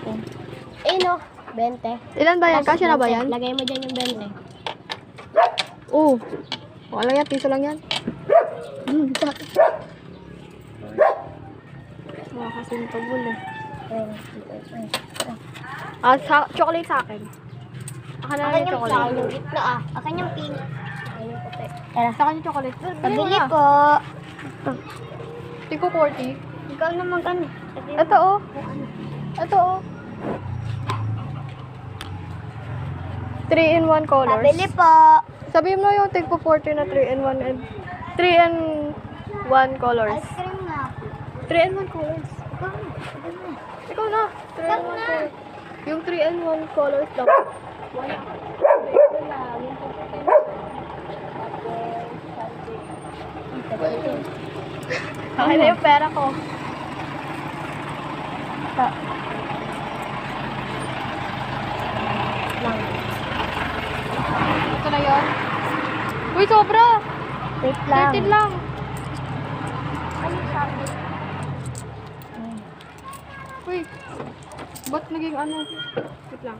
natin. Eh no, 20. Ilan ba yan? Tapos Kasya na ba 20. yan? Lagay mo dyan yung 20. Oo. Wala yan, piso lang yan. Mga kasintabol eh. Chocolate sa akin. Akin na lang Akin yung yung chocolate. chocolate. Yung gitna ah. Akin yung pink. Akin yung puti. Tara. Sa akin yung chocolate. Dali mo Pabili na. po. Tingko 40. Ikaw naman kami. Ito oh. Ito oh. 3 in 1 colors. Pabili po. Sabihin mo yung tingko 40 na 3 in 1 and 3 in 1 colors. Ice cream na. 3 in 1 colors. Ikaw na. Ikaw na. Ikaw na. 3 in 1 colors. Yung 3 in 1 colors lang. Wala. Ito lang. Yung puti na. Okay na yung pera ko. Ito na yun. Uy, sobra! Wait lang. 13 lang. Ano sabi? Uy, ba't naging ano? Wait lang.